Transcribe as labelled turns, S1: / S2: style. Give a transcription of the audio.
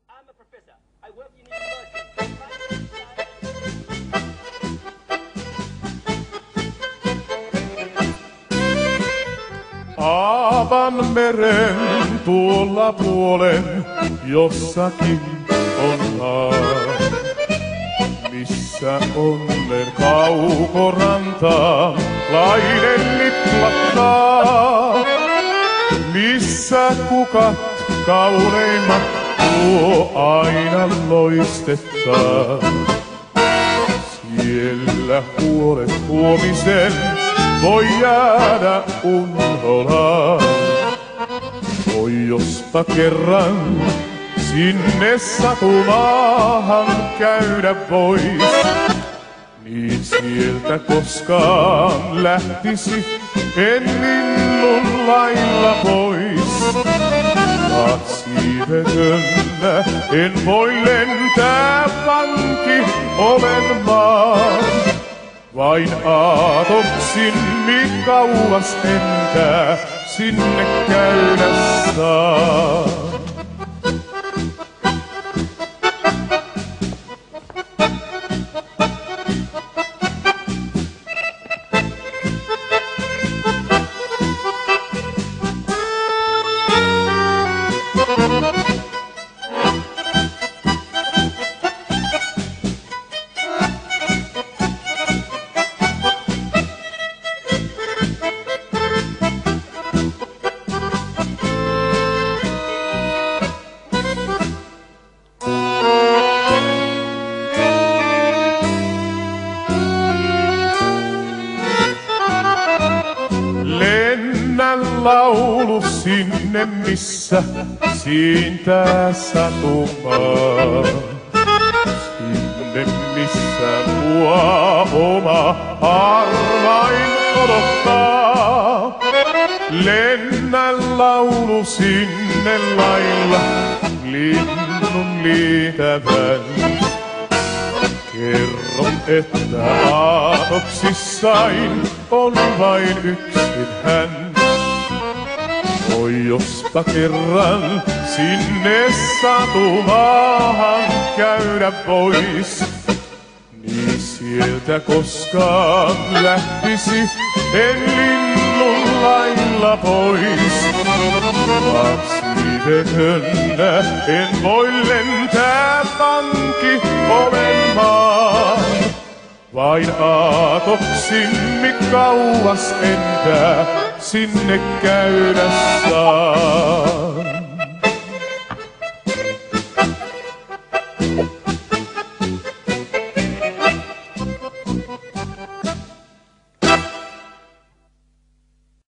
S1: I'm a professor. I work in university.
S2: Aavan meren tuolla puolen jossakin on maa, missä onnen kaukorantaa lainen liplahtaa, missä kukat kauneimmat tuo aina loistettaa. Siellä huolet huomisen voi jäädä unholaan. Oi jospa kerran sinne satumaahan käydä vois, niin sieltä koskaan lähtisi en linnun lailla pois. Siivetönä en voi lentää vanki olen maan, vain aatoksin niin kauas entää sinne käydä saa. Lennän laulu sinne, missä siintää satumaa. Sinne, missä mua oma arvain odottaa. Lennän laulu sinne lailla linnun liitävän. Kerron, että aatoksissain on vain yksin hän. Oi jospa kerran sinne satumaahan käydä vois, niin sieltä koskaan lähtisi en linnun lailla pois. Vaan siivetönä en voi lentää vanki olen maan, vain aatoksin kauas entää sinne käydä saa.